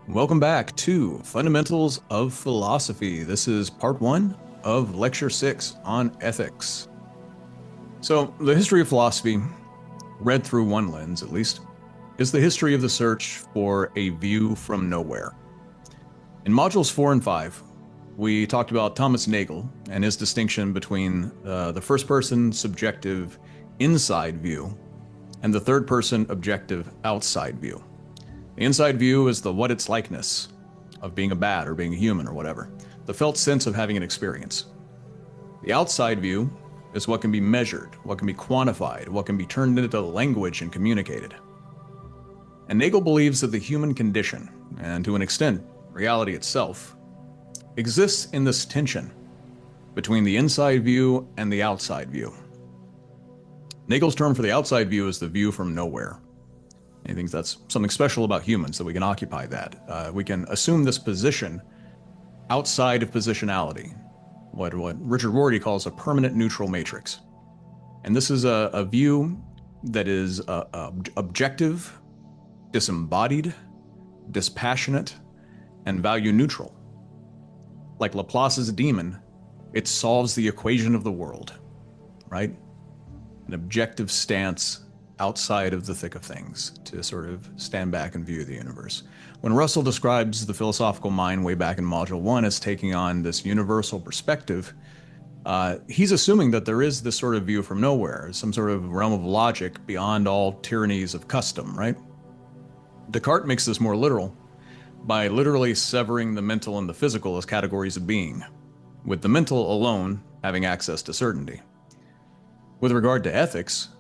Welcome back to Fundamentals of Philosophy. This is part one of lecture 6 on ethics. So, the history of philosophy, read through one lens at least, is the history of the search for a view from nowhere. In modules 4 and 5, we talked about Thomas Nagel and his distinction between the first-person subjective inside view and the third-person objective outside view. The inside view is the what it's likeness of being a bat or being a human or whatever, the felt sense of having an experience. The outside view is what can be measured, what can be quantified, what can be turned into language and communicated. And Nagel believes that the human condition, and to an extent, reality itself, exists in this tension between the inside view and the outside view. Nagel's term for the outside view is the view from nowhere. He thinks that's something special about humans, that we can occupy that. We can assume this position outside of positionality, what Richard Rorty calls a permanent neutral matrix. And this is a view that is objective, disembodied, dispassionate, and value neutral. Like Laplace's demon, it solves the equation of the world, right? An objective stance outside of the thick of things, to sort of stand back and view the universe. When Russell describes the philosophical mind way back in Module 1 as taking on this universal perspective, he's assuming that there is this sort of view from nowhere, some sort of realm of logic beyond all tyrannies of custom, right? Descartes makes this more literal by literally severing the mental and the physical as categories of being, with the mental alone having access to certainty. With regard to ethics,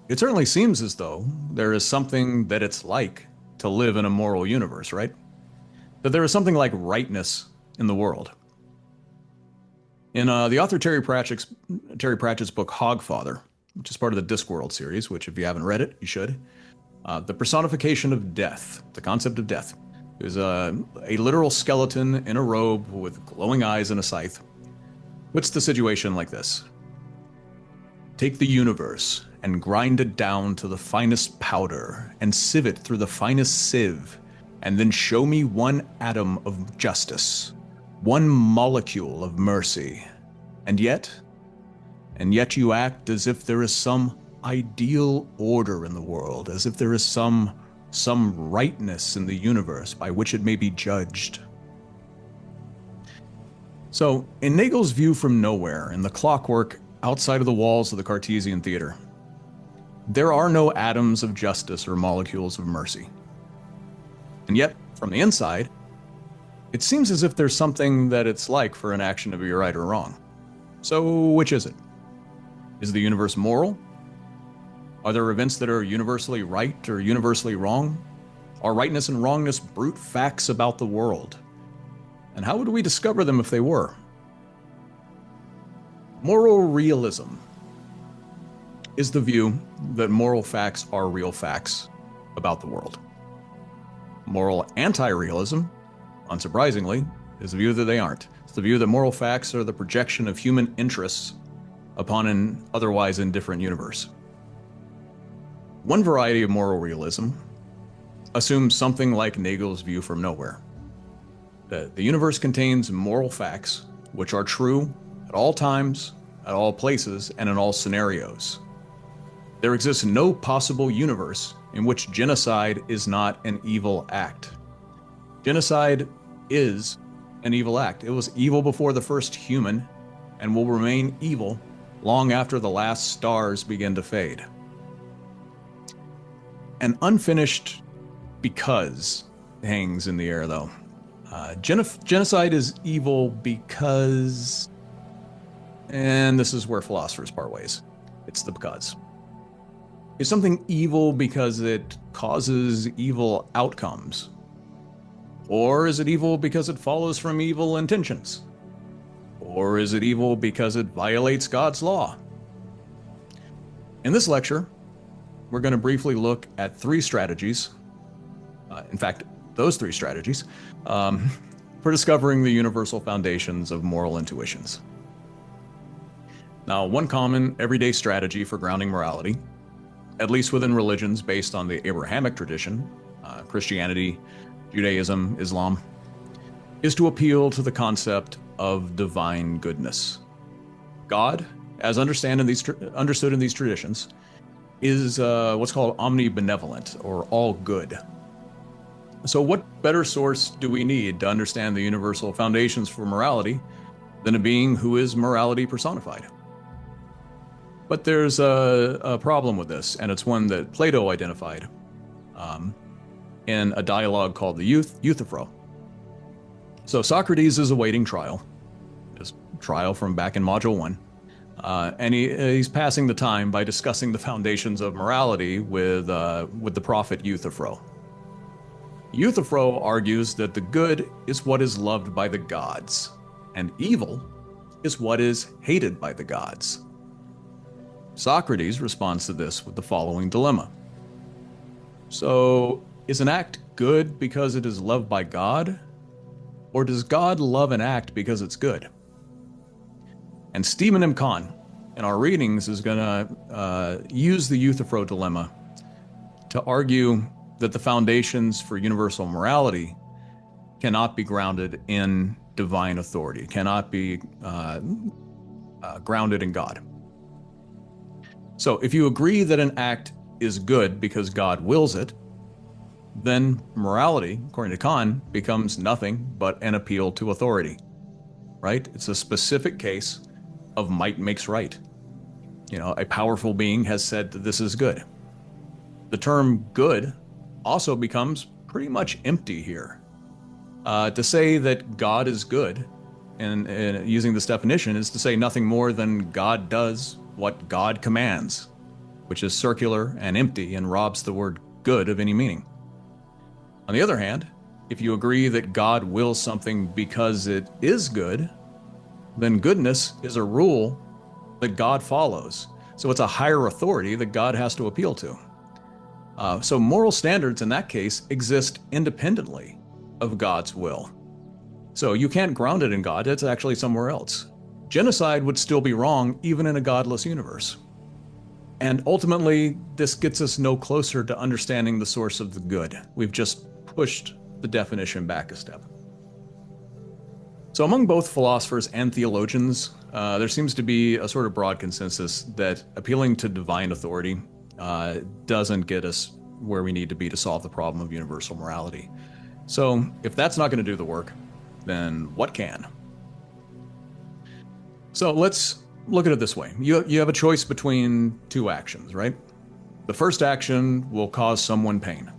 it certainly seems as though there is something that it's like to live in a moral universe, right? That there is something like rightness in the world. In the author Terry Pratchett's book Hogfather, which is part of the Discworld series, which if you haven't read it, you should, the personification of death, the concept of death, is a literal skeleton in a robe with glowing eyes and a scythe. Puts the situation like this. Take the universe and grind it down to the finest powder, and sieve it through the finest sieve, and then show me one atom of justice, one molecule of mercy. And yet you act as if there is some ideal order in the world, as if there is some rightness in the universe by which it may be judged. So, in Nagel's view from nowhere, in the clockwork outside of the walls of the Cartesian theater, there are no atoms of justice or molecules of mercy. And yet, from the inside, it seems as if there's something that it's like for an action to be right or wrong. So, which is it? Is the universe moral? Are there events that are universally right or universally wrong? Are rightness and wrongness brute facts about the world? And how would we discover them if they were? Moral realism is the view that moral facts are real facts about the world. Moral anti-realism, unsurprisingly, is the view that they aren't. It's the view that moral facts are the projection of human interests upon an otherwise indifferent universe. One variety of moral realism assumes something like Nagel's view from nowhere. That the universe contains moral facts which are true at all times, at all places, and in all scenarios. There exists no possible universe in which genocide is not an evil act. Genocide is an evil act. It was evil before the first human and will remain evil long after the last stars begin to fade. An unfinished because hangs in the air, though. Genocide is evil because, and this is where philosophers part ways. It's the because. Is something evil because it causes evil outcomes? Or is it evil because it follows from evil intentions? Or is it evil because it violates God's law? In this lecture, we're going to briefly look at three strategies, in fact, those three strategies, for discovering the universal foundations of moral intuitions. Now, one common everyday strategy for grounding morality, at least within religions based on the Abrahamic tradition, Christianity, Judaism, Islam, is to appeal to the concept of divine goodness. God, as understood in these traditions, is what's called omnibenevolent, or all good. So what better source do we need to understand the universal foundations for morality than a being who is morality personified? But there's a problem with this, and it's one that Plato identified in a dialogue called the Euthyphro. So Socrates is awaiting trial, his trial from back in Module 1, and he's passing the time by discussing the foundations of morality with the prophet Euthyphro. Euthyphro argues that the good is what is loved by the gods, and evil is what is hated by the gods. Socrates responds to this with the following dilemma. So, is an act good because it is loved by God? Or does God love an act because it's good? And Stephen M. Kahn, in our readings, is going to use the Euthyphro dilemma to argue that the foundations for universal morality cannot be grounded in divine authority, cannot be grounded in God. So if you agree that an act is good because God wills it, then morality, according to Kant, becomes nothing but an appeal to authority, right? It's a specific case of might makes right. You know, a powerful being has said that this is good. The term good also becomes pretty much empty here. To say that God is good, and using this definition, is to say nothing more than God does what God commands, which is circular and empty and robs the word good of any meaning. On the other hand, if you agree that God wills something because it is good, then goodness is a rule that God follows. So it's a higher authority that God has to appeal to. So moral standards in that case exist independently of God's will. So you can't ground it in God, it's actually somewhere else. Genocide would still be wrong even in a godless universe. And ultimately, this gets us no closer to understanding the source of the good. We've just pushed the definition back a step. So among both philosophers and theologians, there seems to be a sort of broad consensus that appealing to divine authority doesn't get us where we need to be to solve the problem of universal morality. So if that's not going to do the work, then what can? So let's look at it this way. You have a choice between two actions, right? The first action will cause someone pain.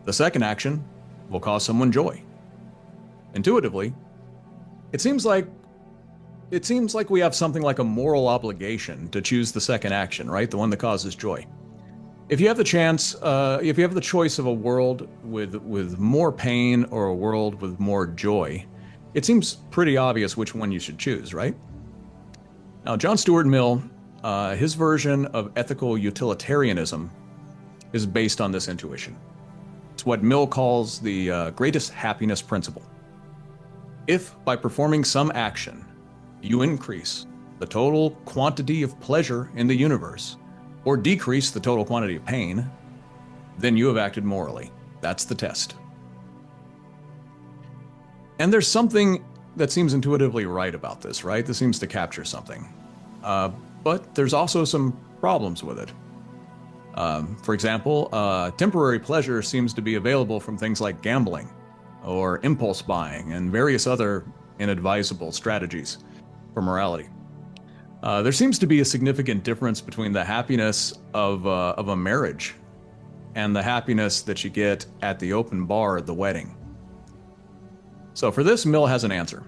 The second action will cause someone joy. Intuitively, it seems like we have something like a moral obligation to choose the second action, right? The one that causes joy. If you have the choice of a world with more pain or a world with more joy, it seems pretty obvious which one you should choose, right? Now, John Stuart Mill, his version of ethical utilitarianism is based on this intuition. It's what Mill calls the greatest happiness principle. If by performing some action, you increase the total quantity of pleasure in the universe, or decrease the total quantity of pain, then you have acted morally. That's the test. And there's something that seems intuitively right about this, right? This seems to capture something. But there's also some problems with it. For example, temporary pleasure seems to be available from things like gambling or impulse buying and various other inadvisable strategies for morality. There seems to be a significant difference between the happiness of a marriage and the happiness that you get at the open bar at the wedding. So for this, Mill has an answer,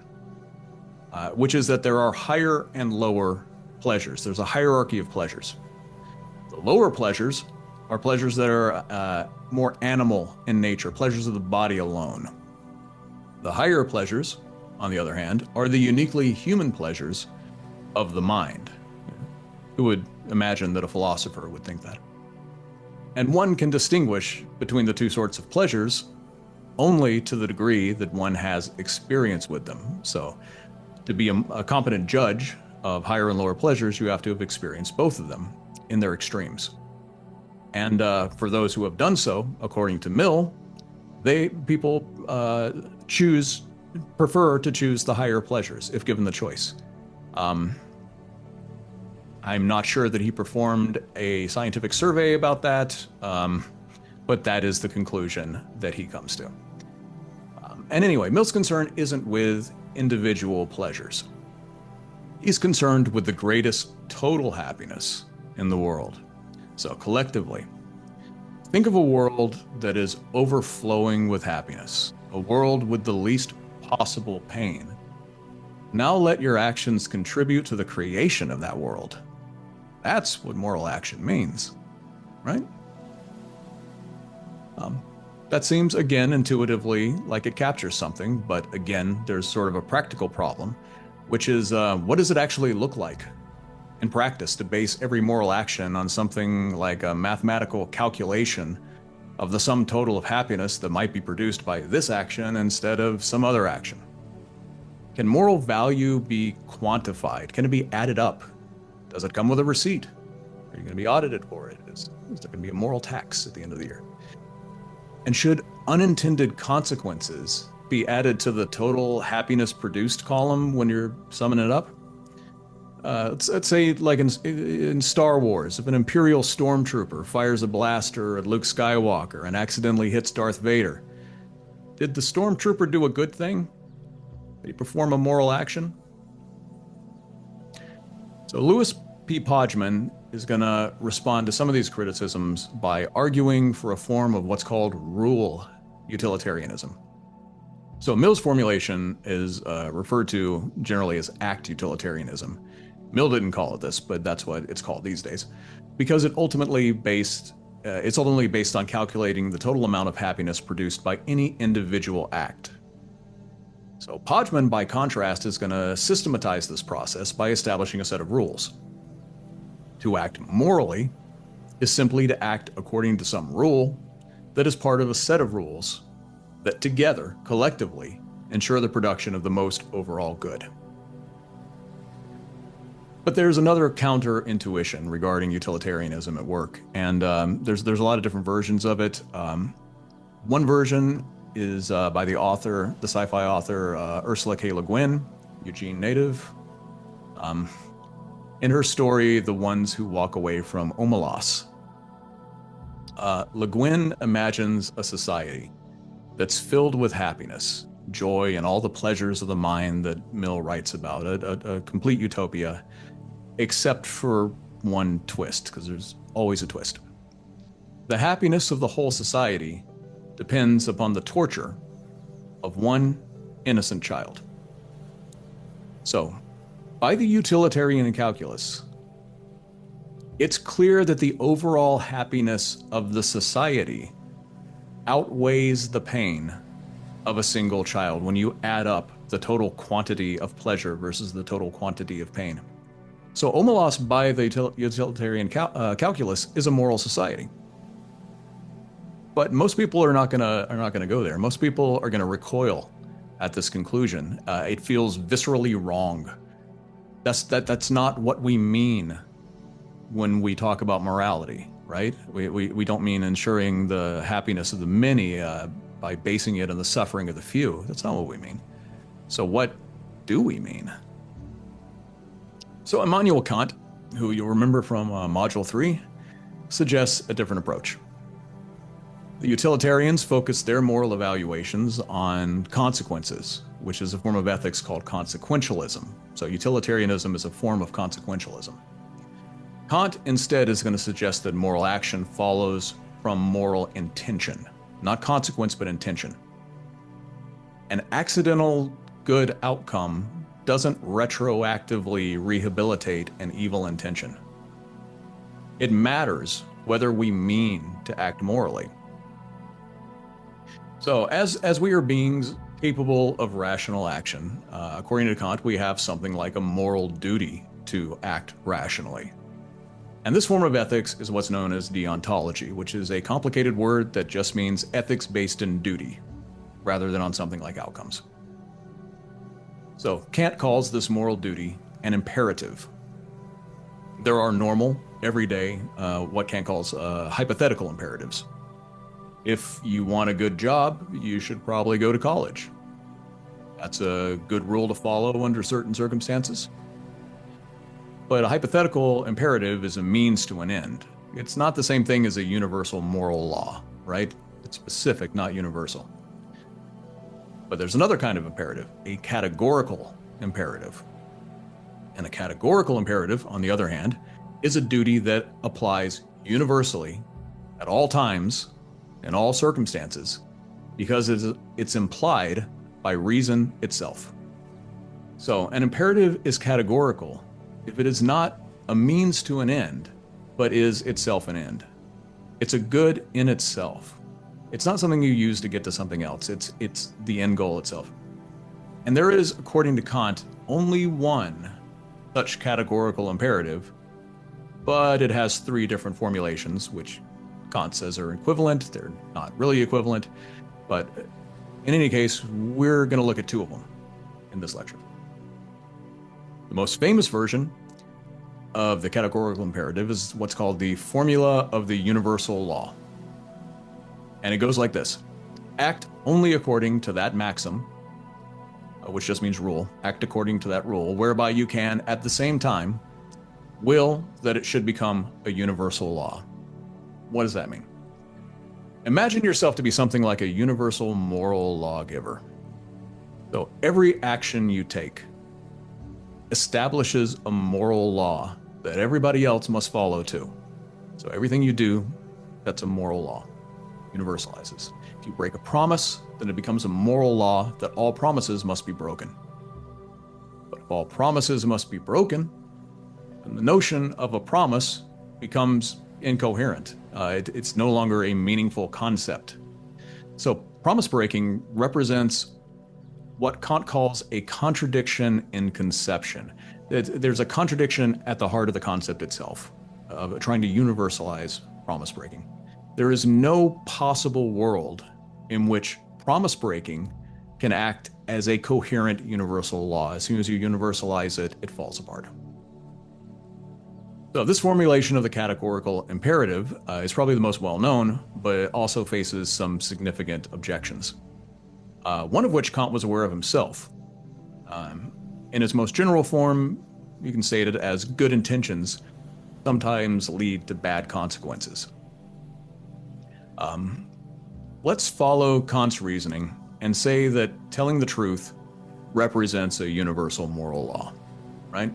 which is that there are higher and lower pleasures. There's a hierarchy of pleasures. The lower pleasures are pleasures that are more animal in nature, pleasures of the body alone. The higher pleasures, on the other hand, are the uniquely human pleasures of the mind. Who would imagine that a philosopher would think that? And one can distinguish between the two sorts of pleasures only to the degree that one has experience with them. So to be a competent judge of higher and lower pleasures, you have to have experienced both of them in their extremes. And for those who have done so, according to Mill, People prefer to choose the higher pleasures if given the choice. I'm not sure that he performed a scientific survey about that, but that is the conclusion that he comes to. And anyway, Mill's concern isn't with individual pleasures. He's concerned with the greatest total happiness in the world. So collectively, think of a world that is overflowing with happiness, a world with the least possible pain. Now let your actions contribute to the creation of that world. That's what moral action means, right? That seems, again, intuitively like it captures something, but again, there's sort of a practical problem, which is what does it actually look like in practice to base every moral action on something like a mathematical calculation of the sum total of happiness that might be produced by this action instead of some other action? Can moral value be quantified? Can it be added up? Does it come with a receipt? Are you going to be audited for it? Is there going to be a moral tax at the end of the year? And should unintended consequences be added to the total happiness produced column when you're summing it up? Let's say, like in Star Wars, if an Imperial stormtrooper fires a blaster at Luke Skywalker and accidentally hits Darth Vader, did the stormtrooper do a good thing? Did he perform a moral action? So Louis P. Pojman is going to respond to some of these criticisms by arguing for a form of what's called rule utilitarianism. So Mill's formulation is referred to generally as act utilitarianism. Mill didn't call it this, but that's what it's called these days, because it's ultimately based on calculating the total amount of happiness produced by any individual act. So Pojman, by contrast, is going to systematize this process by establishing a set of rules. To act morally is simply to act according to some rule that is part of a set of rules that together, collectively, ensure the production of the most overall good. But there's another counter-intuition regarding utilitarianism at work, and there's a lot of different versions of it. One version is by the sci-fi author Ursula K. Le Guin, Eugene native. In her story, The Ones Who Walk Away from Omelas, Le Guin imagines a society that's filled with happiness, joy, and all the pleasures of the mind that Mill writes about, a complete utopia, except for one twist, because there's always a twist. The happiness of the whole society depends upon the torture of one innocent child. So, by the utilitarian calculus, it's clear that the overall happiness of the society outweighs the pain of a single child when you add up the total quantity of pleasure versus the total quantity of pain. So Omelas, by the utilitarian calculus, is a moral society. But most people are not gonna go there. Most people are gonna recoil at this conclusion. It feels viscerally wrong. That's not what we mean when we talk about morality, right? We don't mean ensuring the happiness of the many by basing it on the suffering of the few. That's not what we mean. So what do we mean? So Immanuel Kant, who you'll remember from Module 3, suggests a different approach. The utilitarians focus their moral evaluations on consequences, which is a form of ethics called consequentialism. So utilitarianism is a form of consequentialism. Kant instead is going to suggest that moral action follows from moral intention, not consequence, but intention. An accidental good outcome doesn't retroactively rehabilitate an evil intention. It matters whether we mean to act morally. So as we are beings capable of rational action, according to Kant, we have something like a moral duty to act rationally. And this form of ethics is what's known as deontology, which is a complicated word that just means ethics based in duty, rather than on something like outcomes. So Kant calls this moral duty an imperative. There are normal, everyday, what Kant calls hypothetical imperatives. If you want a good job, you should probably go to college. That's a good rule to follow under certain circumstances. But a hypothetical imperative is a means to an end. It's not the same thing as a universal moral law, right? It's specific, not universal. But there's another kind of imperative, a categorical imperative. And a categorical imperative, on the other hand, is a duty that applies universally at all times, in all circumstances, because it's implied by reason itself. So an imperative is categorical if it is not a means to an end, but is itself an end. It's a good in itself. It's not something you use to get to something else. It's the end goal itself. And there is, according to Kant, only one such categorical imperative, but it has three different formulations, which Kant says are equivalent. They're not really equivalent, but in any case, we're going to look at two of them in this lecture. The most famous version of the categorical imperative is what's called the formula of the universal law. And it goes like this: act only according to that maxim, which just means rule, act according to that rule, whereby you can, at the same time, will that it should become a universal law. What does that mean? Imagine yourself to be something like a universal moral lawgiver. So every action you take establishes a moral law that everybody else must follow too. So everything you do, that's a moral law, universalizes. If you break a promise, then it becomes a moral law that all promises must be broken. But if all promises must be broken, then the notion of a promise becomes incoherent. It's no longer a meaningful concept. So promise breaking represents what Kant calls a contradiction in conception. There's a contradiction at the heart of the concept itself, of trying to universalize promise breaking. There is no possible world in which promise breaking can act as a coherent universal law. As soon as you universalize it, it falls apart. So this formulation of the categorical imperative is probably the most well-known, but it also faces some significant objections. One of which Kant was aware of himself. In its most general form, you can state it as good intentions sometimes lead to bad consequences. Let's follow Kant's reasoning and say that telling the truth represents a universal moral law, right?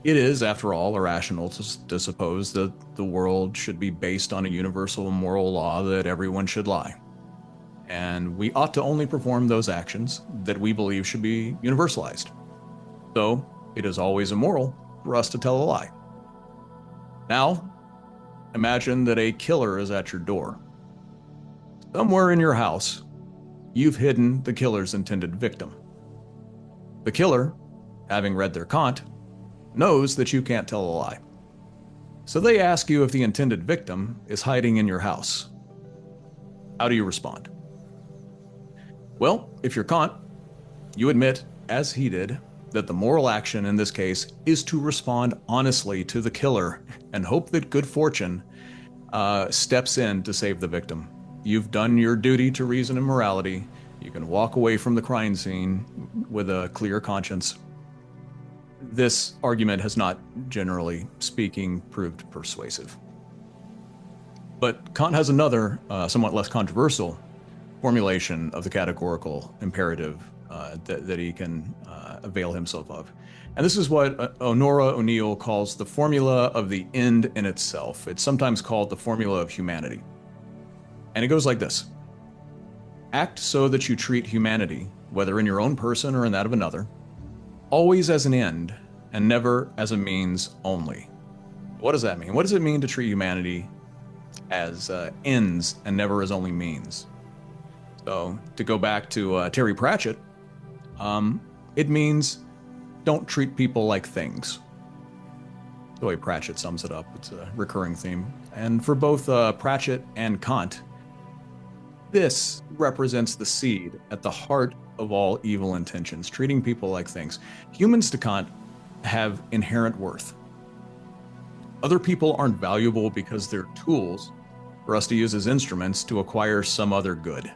It is, after all, irrational to suppose that the world should be based on a universal moral law that everyone should lie. And we ought to only perform those actions that we believe should be universalized. So it is always immoral for us to tell a lie. Now, imagine that a killer is at your door. Somewhere in your house, you've hidden the killer's intended victim. The killer, having read their Kant, knows that you can't tell a lie. So they ask you if the intended victim is hiding in your house. How do you respond? Well, if you're Kant, you admit, as he did, that the moral action in this case is to respond honestly to the killer and hope that good fortune steps in to save the victim. You've done your duty to reason and morality. You can walk away from the crime scene with a clear conscience. This argument has not, generally speaking, proved persuasive. But Kant has another, somewhat less controversial formulation of the categorical imperative that he can avail himself of. And this is what Honora O'Neill calls the formula of the end in itself. It's sometimes called the formula of humanity. And it goes like this: act so that you treat humanity, whether in your own person or in that of another, always as an end and never as a means only. What does that mean? What does it mean to treat humanity as ends and never as only means? So to go back to Terry Pratchett, it means don't treat people like things. The way Pratchett sums it up, it's a recurring theme. And for both Pratchett and Kant, this represents the seed at the heart of all evil intentions, treating people like things. Humans, to Kant, have inherent worth. Other people aren't valuable because they're tools, for us to use as instruments to acquire some other good,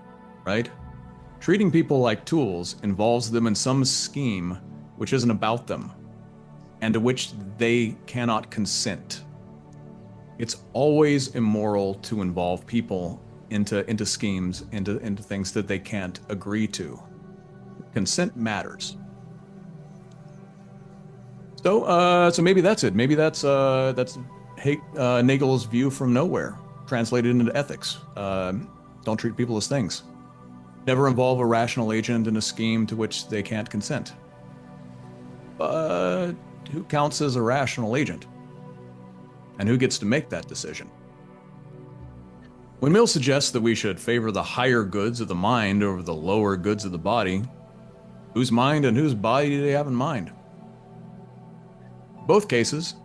right? Treating people like tools involves them in some scheme which isn't about them and to which they cannot consent. It's always immoral to involve people into schemes, into things that they can't agree to. Consent matters. So maybe that's it. Maybe that's Nagel's view from nowhere, translated into ethics. Don't treat people as things. Never involve a rational agent in a scheme to which they can't consent. But who counts as a rational agent? And who gets to make that decision? When Mill suggests that we should favor the higher goods of the mind over the lower goods of the body, whose mind and whose body do they have in mind? In both cases,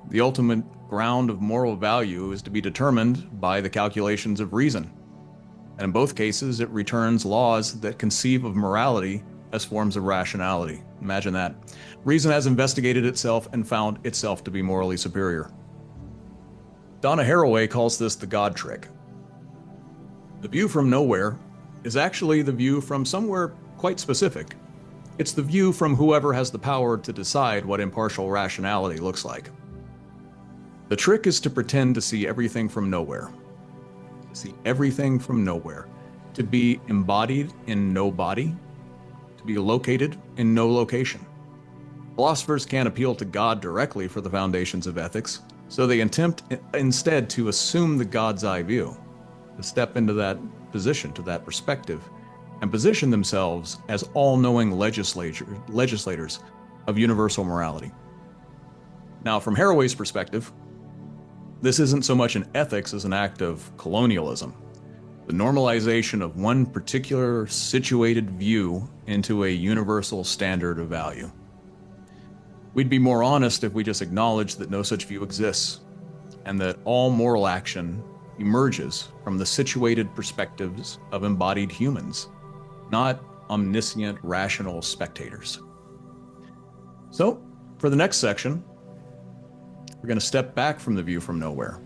the ultimate ground of moral value is to be determined by the calculations of reason. And in both cases, it returns laws that conceive of morality as forms of rationality. Imagine that. Reason has investigated itself and found itself to be morally superior. Donna Haraway calls this the God trick. The view from nowhere is actually the view from somewhere quite specific. It's the view from whoever has the power to decide what impartial rationality looks like. The trick is to pretend to see everything from nowhere. See everything from nowhere. To be embodied in no body. To be located in no location. Philosophers can't appeal to God directly for the foundations of ethics, so they attempt instead to assume the God's eye view, to step into that position, to that perspective, and position themselves as all-knowing legislators of universal morality. Now, from Haraway's perspective, this isn't so much an ethics as an act of colonialism, the normalization of one particular situated view into a universal standard of value. We'd be more honest if we just acknowledged that no such view exists, and that all moral action emerges from the situated perspectives of embodied humans, not omniscient, rational spectators. So, for the next section, we're going to step back from the view from nowhere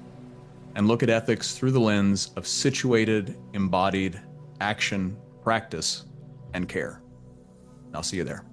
and look at ethics through the lens of situated, embodied action, practice, and care. I'll see you there.